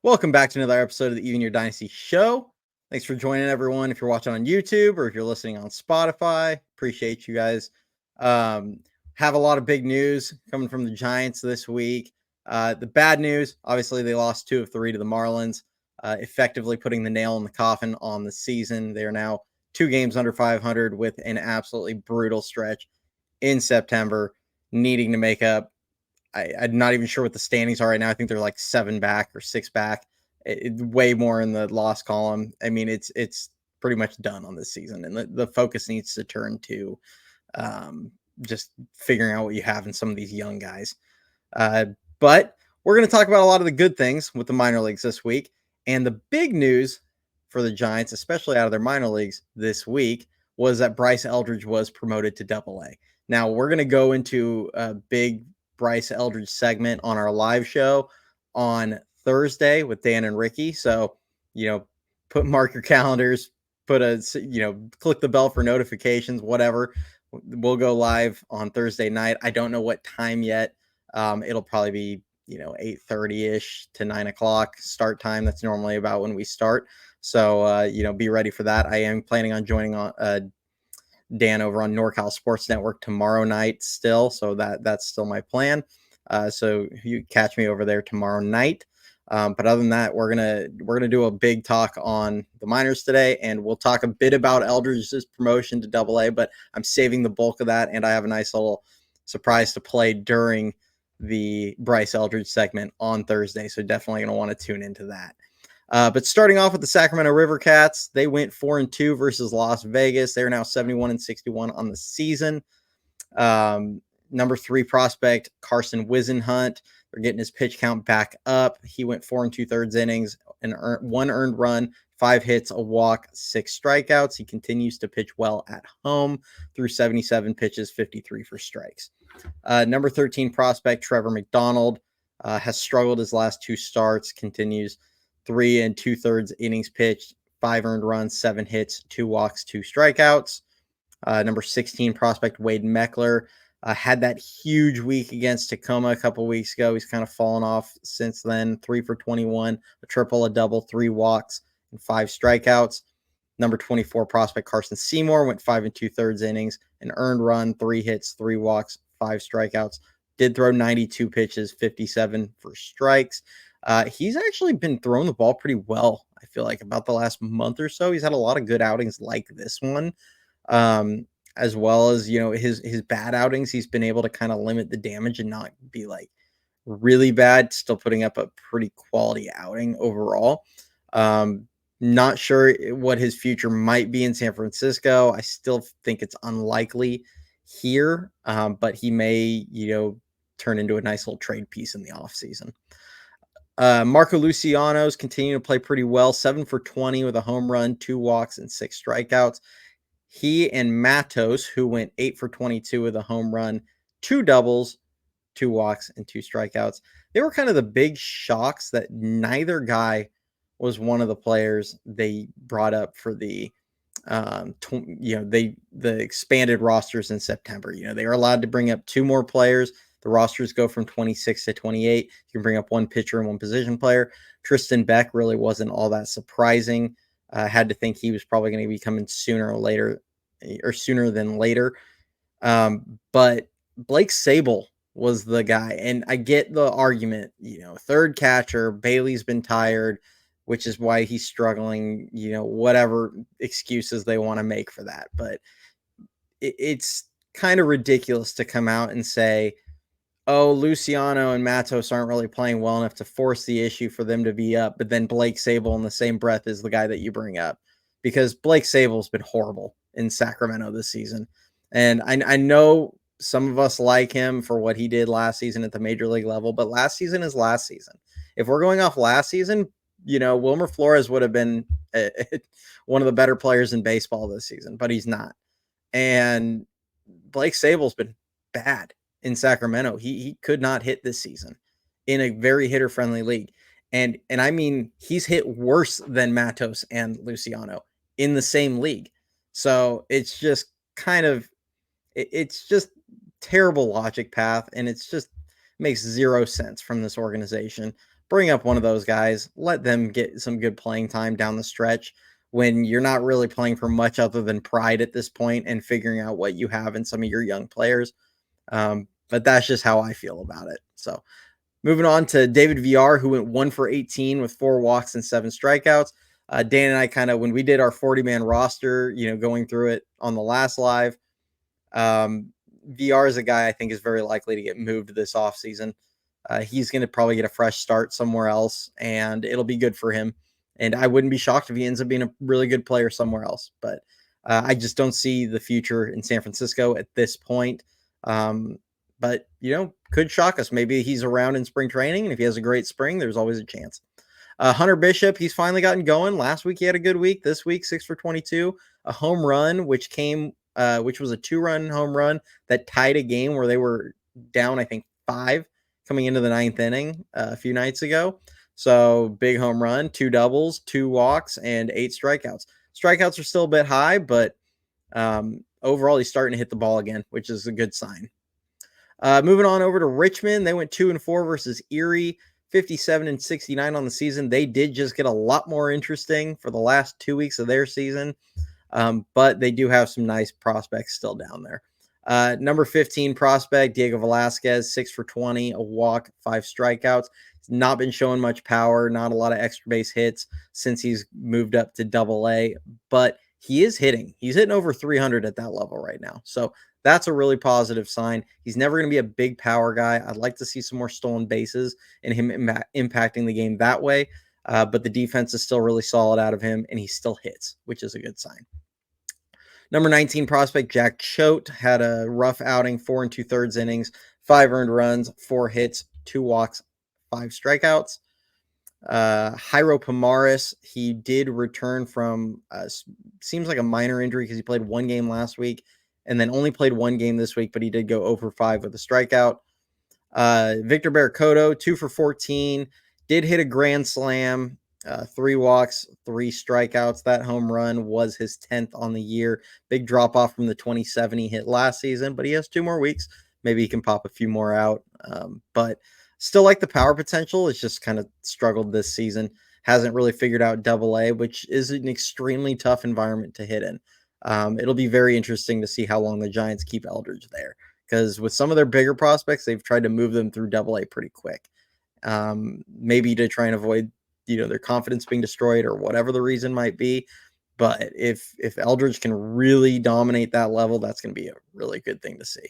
Welcome back to another episode of the Even Your Dynasty Show. Thanks for joining, everyone. If you're watching on YouTube or if you're listening on Spotify, appreciate you guys. Have a lot of big news coming from the Giants this week. The bad news, obviously, they lost 2 of 3 to the Marlins, effectively putting the nail in the coffin on the season. They are now 2 games under 500 with an absolutely brutal stretch in September, needing to make up. I'm not even sure what the standings are right now. I think they're like 7 back or 6 back, way more in the loss column. I mean, it's pretty much done on this season, and the focus needs to turn to just figuring out what you have in some of these young guys. But we're going to talk about a lot of the good things with the minor leagues this week, and the big news for the Giants, especially out of their minor leagues this week, was that Bryce Eldridge was promoted to Double-A. Now we're going to go into a big Bryce Eldridge segment on our live show on Thursday with Dan and Ricky. So, mark your calendars, click the bell for notifications, whatever. We'll go live on Thursday night. I don't know what time yet. It'll probably be, 8:30-ish to 9 o'clock start time. That's normally about when we start. So, be ready for that. I am planning on joining on Dan over on NorCal Sports Network tomorrow night still. So that's still my plan. So you catch me over there tomorrow night. But other than that, we're gonna do a big talk on the minors today, and we'll talk a bit about Eldridge's promotion to Double-A. But I'm saving the bulk of that, and I have a nice little surprise to play during the Bryce Eldridge segment on Thursday. So definitely gonna want to tune into that. But starting off with the Sacramento River Cats, they went 4-2 versus Las Vegas. They're now 71-61 on the season. Number 3 prospect, Carson Wisenhunt. They're getting his pitch count back up. He went 4 2/3 innings and 1 earned run, 5 hits, a walk, 6 strikeouts. He continues to pitch well at home through 77 pitches, 53 for strikes. Number 13 prospect, Trevor McDonald, has struggled his last 2 starts, continues 3 2/3 innings pitched, 5 earned runs, 7 hits, 2 walks, 2 strikeouts. Number 16 prospect Wade Meckler had that huge week against Tacoma a couple weeks ago. He's kind of fallen off since then. 3 for 21, a triple, a double, 3 walks, and 5 strikeouts. Number 24 prospect Carson Seymour went 5 2/3 innings, an earned run, 3 hits, 3 walks, 5 strikeouts. Did throw 92 pitches, 57 for strikes. He's actually been throwing the ball pretty well. I feel like about the last month or so, he's had a lot of good outings like this one, as well as his bad outings. He's been able to kind of limit the damage and not be like really bad. Still putting up a pretty quality outing overall. Not sure what his future might be in San Francisco. I still think it's unlikely here, but he may turn into a nice little trade piece in the offseason. Marco Luciano's continuing to play pretty well, 7 for 20 with a home run, 2 walks, and 6 strikeouts. He and Matos, who went 8 for 22 with a home run, 2 doubles, 2 walks, and 2 strikeouts. They were kind of the big shocks that neither guy was one of the players they brought up for the the expanded rosters in September. They were allowed to bring up 2 more players. The rosters go from 26 to 28. You can bring up 1 pitcher and 1 position player. Tristan Beck really wasn't all that surprising. Had to think he was probably going to be coming sooner than later. But Blake Sable was the guy. And I get the argument, third catcher, Bailey's been tired, which is why he's struggling, whatever excuses they want to make for that. But it's kind of ridiculous to come out and say, oh, Luciano and Matos aren't really playing well enough to force the issue for them to be up, but then Blake Sable in the same breath is the guy that you bring up, because Blake Sable's been horrible in Sacramento this season. And I know some of us like him for what he did last season at the major league level, but last season is last season. If we're going off last season, Wilmer Flores would have been one of the better players in baseball this season, but he's not. And Blake Sable's been bad in Sacramento. He could not hit this season in a very hitter-friendly league. And I mean, he's hit worse than Matos and Luciano in the same league. So it's just it's just terrible logic path, and it's just makes zero sense from this organization. bring up one of those guys, let them get some good playing time down the stretch when you're not really playing for much other than pride at this point and figuring out what you have in some of your young players. But that's just how I feel about it. So moving on to David VR, who went 1 for 18 with 4 walks and 7 strikeouts. Dan and I kind of, when we did our 40-man roster, going through it on the last live, VR is a guy I think is very likely to get moved this offseason. He's going to probably get a fresh start somewhere else, and it'll be good for him. And I wouldn't be shocked if he ends up being a really good player somewhere else. But I just don't see the future in San Francisco at this point. But, could shock us. Maybe he's around in spring training, and if he has a great spring, there's always a chance. Hunter Bishop, he's finally gotten going. Last week he had a good week. This week, 6 for 22, a home run, which was a 2-run home run that tied a game where they were down, I think, 5 coming into the 9th inning a few nights ago. So big home run, 2 doubles, 2 walks, and 8 strikeouts. Strikeouts are still a bit high, but overall he's starting to hit the ball again, which is a good sign. Moving on over to Richmond, they went 2-4 versus Erie, 57-69 on the season. They did just get a lot more interesting for the last 2 weeks of their season, but they do have some nice prospects still down there. Number 15 prospect, Diego Velasquez, 6 for 20, a walk, 5 strikeouts. He's not been showing much power, not a lot of extra base hits since he's moved up to Double-A, but he is hitting. He's hitting over 300 at that level right now. So that's a really positive sign. He's never going to be a big power guy. I'd like to see some more stolen bases and him impacting the game that way. But the defense is still really solid out of him, and he still hits, which is a good sign. Number 19 prospect, Jack Choate, had a rough outing, 4 2/3 innings, 5 earned runs, 4 hits, 2 walks, 5 strikeouts. Jairo Pomares, he did return from seems like a minor injury because he played 1 game last week and then only played 1 game this week, but he did go 0 for 5 with a strikeout. Victor Barracoto, 2 for 14, did hit a grand slam, 3 walks, 3 strikeouts. That home run was his 10th on the year. Big drop off from the 27 he hit last season, but he has 2 more weeks. Maybe he can pop a few more out. But still like the power potential. It's just kind of struggled this season. Hasn't really figured out Double-A, which is an extremely tough environment to hit in. It'll be very interesting to see how long the Giants keep Eldridge there, because with some of their bigger prospects, they've tried to move them through Double-A pretty quick. Maybe to try and avoid, their confidence being destroyed or whatever the reason might be. But if Eldridge can really dominate that level, that's going to be a really good thing to see.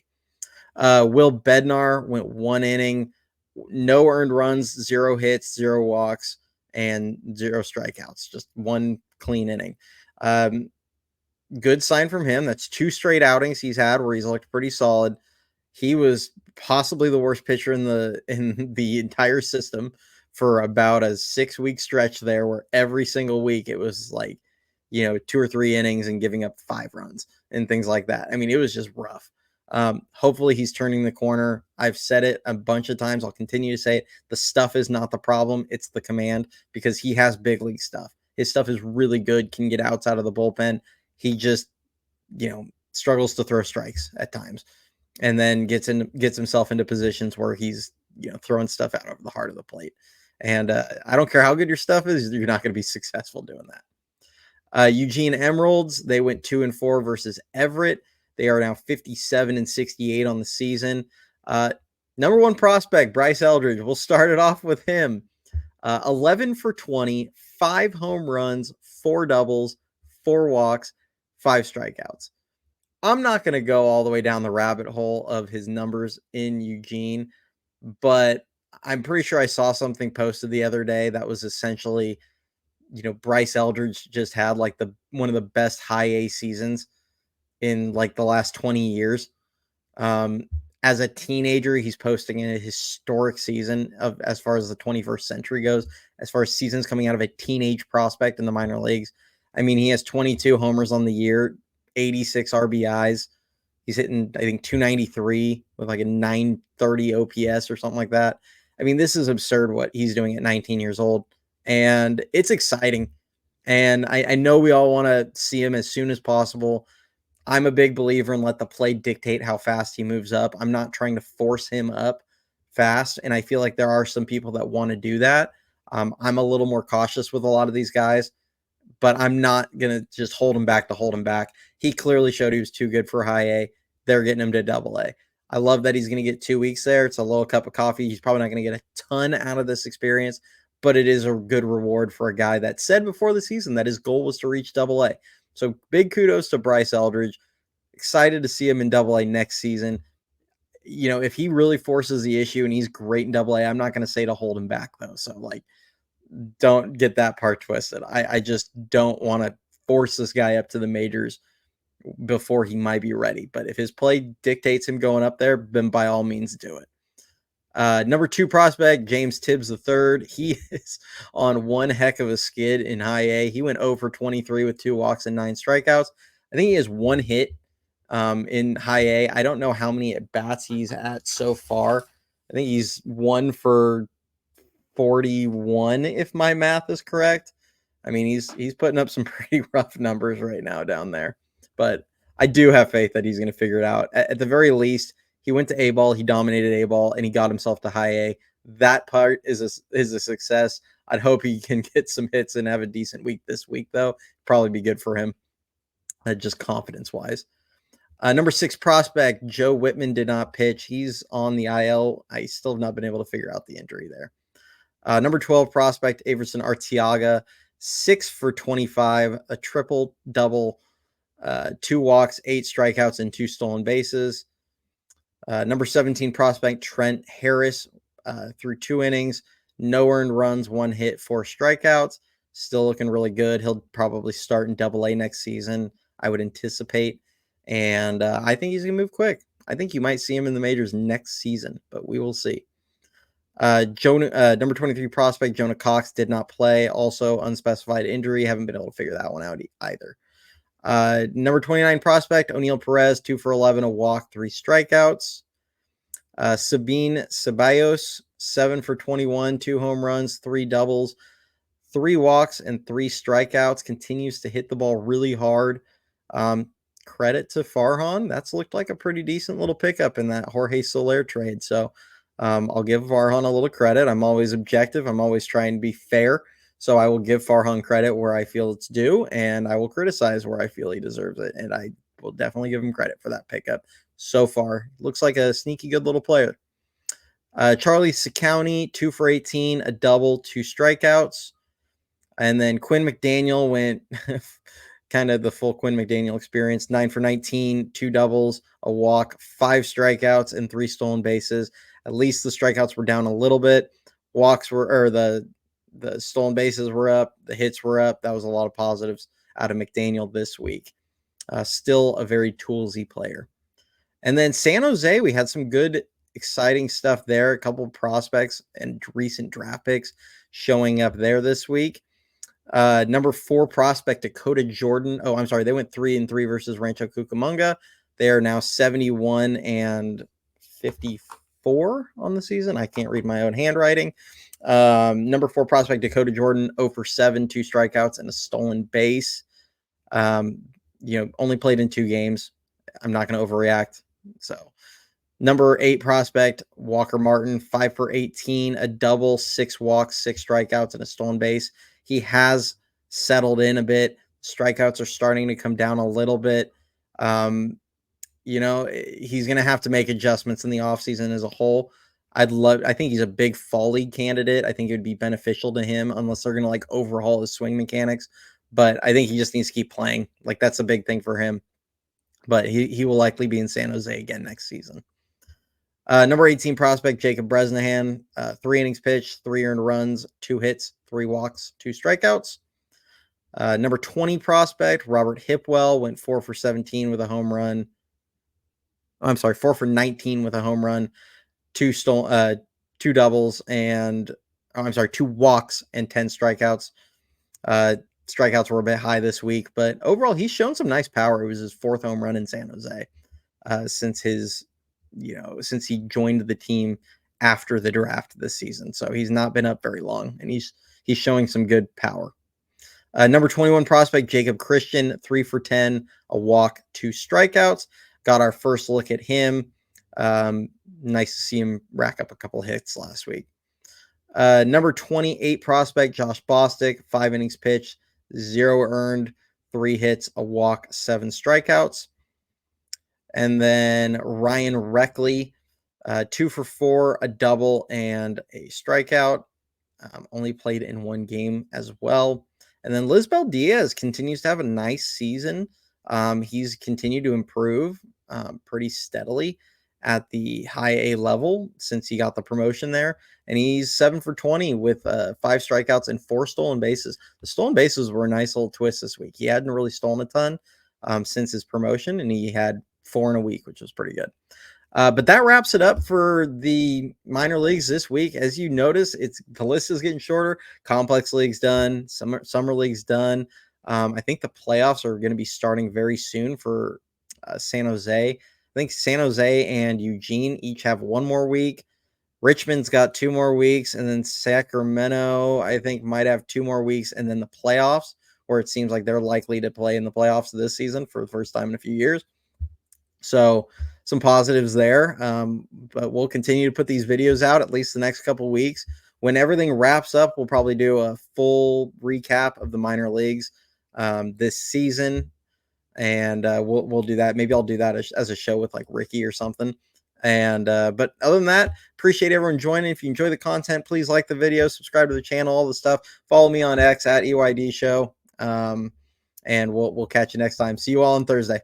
Will Bednar went 1 inning, no earned runs, 0 hits, 0 walks, and 0 strikeouts. Just 1 clean inning. Good sign from him. That's 2 straight outings he's had where he's looked pretty solid. He was possibly the worst pitcher in the entire system for about a 6-week stretch there, where every single week it was like, 2 or 3 innings and giving up 5 runs and things like that. I mean, it was just rough. Hopefully he's turning the corner. I've said it a bunch of times. I'll continue to say it. The stuff is not the problem. It's the command, because he has big league stuff. His stuff is really good, can get outs out of the bullpen. He just, struggles to throw strikes at times, and then gets himself into positions where he's, throwing stuff out over the heart of the plate. And I don't care how good your stuff is, you're not going to be successful doing that. Eugene Emeralds, they went 2-4 versus Everett. They are now 57-68 on the season. Number 1 prospect, Bryce Eldridge. We'll start it off with him. 11 for 20, 5 home runs, 4 doubles, 4 walks, 5 strikeouts. I'm not going to go all the way down the rabbit hole of his numbers in Eugene, but I'm pretty sure I saw something posted the other day that was essentially, Bryce Eldridge just had like one of the best high A seasons in like the last 20 years. As a teenager, he's posting in a historic season as far as the 21st century goes, as far as seasons coming out of a teenage prospect in the minor leagues. I mean, he has 22 homers on the year, 86 RBIs. He's hitting, I think, 293 with like a 930 OPS or something like that. I mean, this is absurd what he's doing at 19 years old, and it's exciting. And I know we all want to see him as soon as possible. I'm a big believer in let the play dictate how fast he moves up. I'm not trying to force him up fast. And I feel like there are some people that want to do that. I'm a little more cautious with a lot of these guys, but I'm not going to just hold him back to hold him back. He clearly showed he was too good for high A. They're getting him to double A. I love that he's going to get 2 weeks there. It's a little cup of coffee. He's probably not going to get a ton out of this experience, but it is a good reward for a guy that said before the season that his goal was to reach double A. So big kudos to Bryce Eldridge. Excited to see him in double A next season. You know, if he really forces the issue and he's great in double A, I'm not going to say to hold him back though. So like, don't get that part twisted. I just don't want to force this guy up to the majors before he might be ready. But if his play dictates him going up there, then by all means do it. Number 2 prospect, James Tibbs III. He is on one heck of a skid in high A. He went 0 for 23 with 2 walks and 9 strikeouts. I think he has 1 hit in high A. I don't know how many at bats he's at so far. I think he's 1 for 41, if my math is correct. I mean, he's putting up some pretty rough numbers right now down there. But I do have faith that he's going to figure it out. At the very least, he went to A-ball, he dominated A-ball, and he got himself to high A. That part is a success. I'd hope he can get some hits and have a decent week this week, though. Probably be good for him, just confidence-wise. Number 6 prospect, Joe Whitman did not pitch. He's on the IL. I still have not been able to figure out the injury there. Number 12 prospect, Averson Arteaga, 6 for 25, a triple double, 2 walks, 8 strikeouts, and 2 stolen bases. Number 17 prospect, Trent Harris, through 2 innings, no earned runs, 1 hit, 4 strikeouts. Still looking really good. He'll probably start in double A next season, I would anticipate. And I think he's going to move quick. I think you might see him in the majors next season, but we will see. Number 23 prospect, Jonah Cox, did not play. Also unspecified injury. Haven't been able to figure that one out either. Number 29 prospect, O'Neal Perez, 2 for 11, a walk, 3 strikeouts. Sabine Ceballos, 7 for 21, 2 home runs, 3 doubles, 3 walks, and 3 strikeouts. Continues to hit the ball really hard. Credit to Farhan. That's looked like a pretty decent little pickup in that Jorge Soler trade. So I'll give Farhan a little credit. I'm always objective. I'm always trying to be fair. So I will give Farhan credit where I feel it's due, and I will criticize where I feel he deserves it. And I will definitely give him credit for that pickup so far. Looks like a sneaky good little player. Charlie Sikowney, 2 for 18, a double, 2 strikeouts. And then Quinn McDaniel went kind of the full Quinn McDaniel experience, 9 for 19, 2 doubles, a walk, 5 strikeouts, and 3 stolen bases. At least the strikeouts were down a little bit. Walks were, or the stolen bases were up. The hits were up. That was a lot of positives out of McDaniel this week. Still a very toolsy player. And then San Jose, we had some good, exciting stuff there. A couple of prospects and recent draft picks showing up there this week. Number 4 prospect, Dakota Jordan. Oh, I'm sorry. They went 3-3 versus Rancho Cucamonga. They are now 71 and 54 on the season. I can't read my own handwriting. Number 4 prospect, Dakota Jordan, 0 for 7, 2 strikeouts, and a stolen base. Only played in 2 games. I'm not going to overreact. So, number 8 prospect, Walker Martin, 5 for 18, a double, 6 walks, 6 strikeouts, and a stolen base. He has settled in a bit. Strikeouts are starting to come down a little bit. He's going to have to make adjustments in the offseason as a whole. I think he's a big fall league candidate. I think it would be beneficial to him unless they're going to overhaul his swing mechanics. But I think he just needs to keep playing. That's a big thing for him. But he will likely be in San Jose again next season. Number 18 prospect, Jacob Bresnahan, 3 innings pitched, 3 earned runs, 2 hits, 3 walks, 2 strikeouts. Number 20 prospect, Robert Hipwell, went 4 for 17 with a home run. 4 for 19 with a home run, 2 doubles, and 2 walks and 10 strikeouts. Strikeouts were a bit high this week, but overall, he's shown some nice power. It was his 4th home run in San Jose since he joined the team after the draft this season. So he's not been up very long, and he's showing some good power. Number 21 prospect, Jacob Christian, 3 for 10, a walk, 2 strikeouts. Got our first look at him Nice to see him rack up a couple hits last week. Number 28 prospect, Josh Bostic, 5 innings pitched, 0 earned, 3 hits, a walk, 7 strikeouts. And then Ryan Reckley, 2 for 4, a double, and a strikeout. Only played in 1 game as well. And then Lisbel Diaz continues to have a nice season. He's continued to improve pretty steadily at the high A level since he got the promotion there. And he's 7 for 20 with 5 strikeouts and 4 stolen bases. The stolen bases were a nice little twist this week. He hadn't really stolen a ton since his promotion, and he had 4 in a week, which was pretty good. But that wraps it up for the minor leagues this week. As you notice, the list is getting shorter. Complex leagues done, summer leagues done. I think the playoffs are going to be starting very soon for San Jose. I think San Jose and Eugene each have 1 more week. Richmond's got 2 more weeks, and then Sacramento, I think, might have 2 more weeks, and then the playoffs, where it seems like they're likely to play in the playoffs this season for the first time in a few years. So some positives there. But we'll continue to put these videos out at least the next couple weeks. When everything wraps up, we'll probably do a full recap of the minor leagues this season. And we'll do that. Maybe I'll do that as a show with like Ricky or something. And but other than that, appreciate everyone joining. If you enjoy the content, please like the video, subscribe to the channel, all the stuff. Follow me on X at EYD Show. And we'll catch you next time. See you all on Thursday.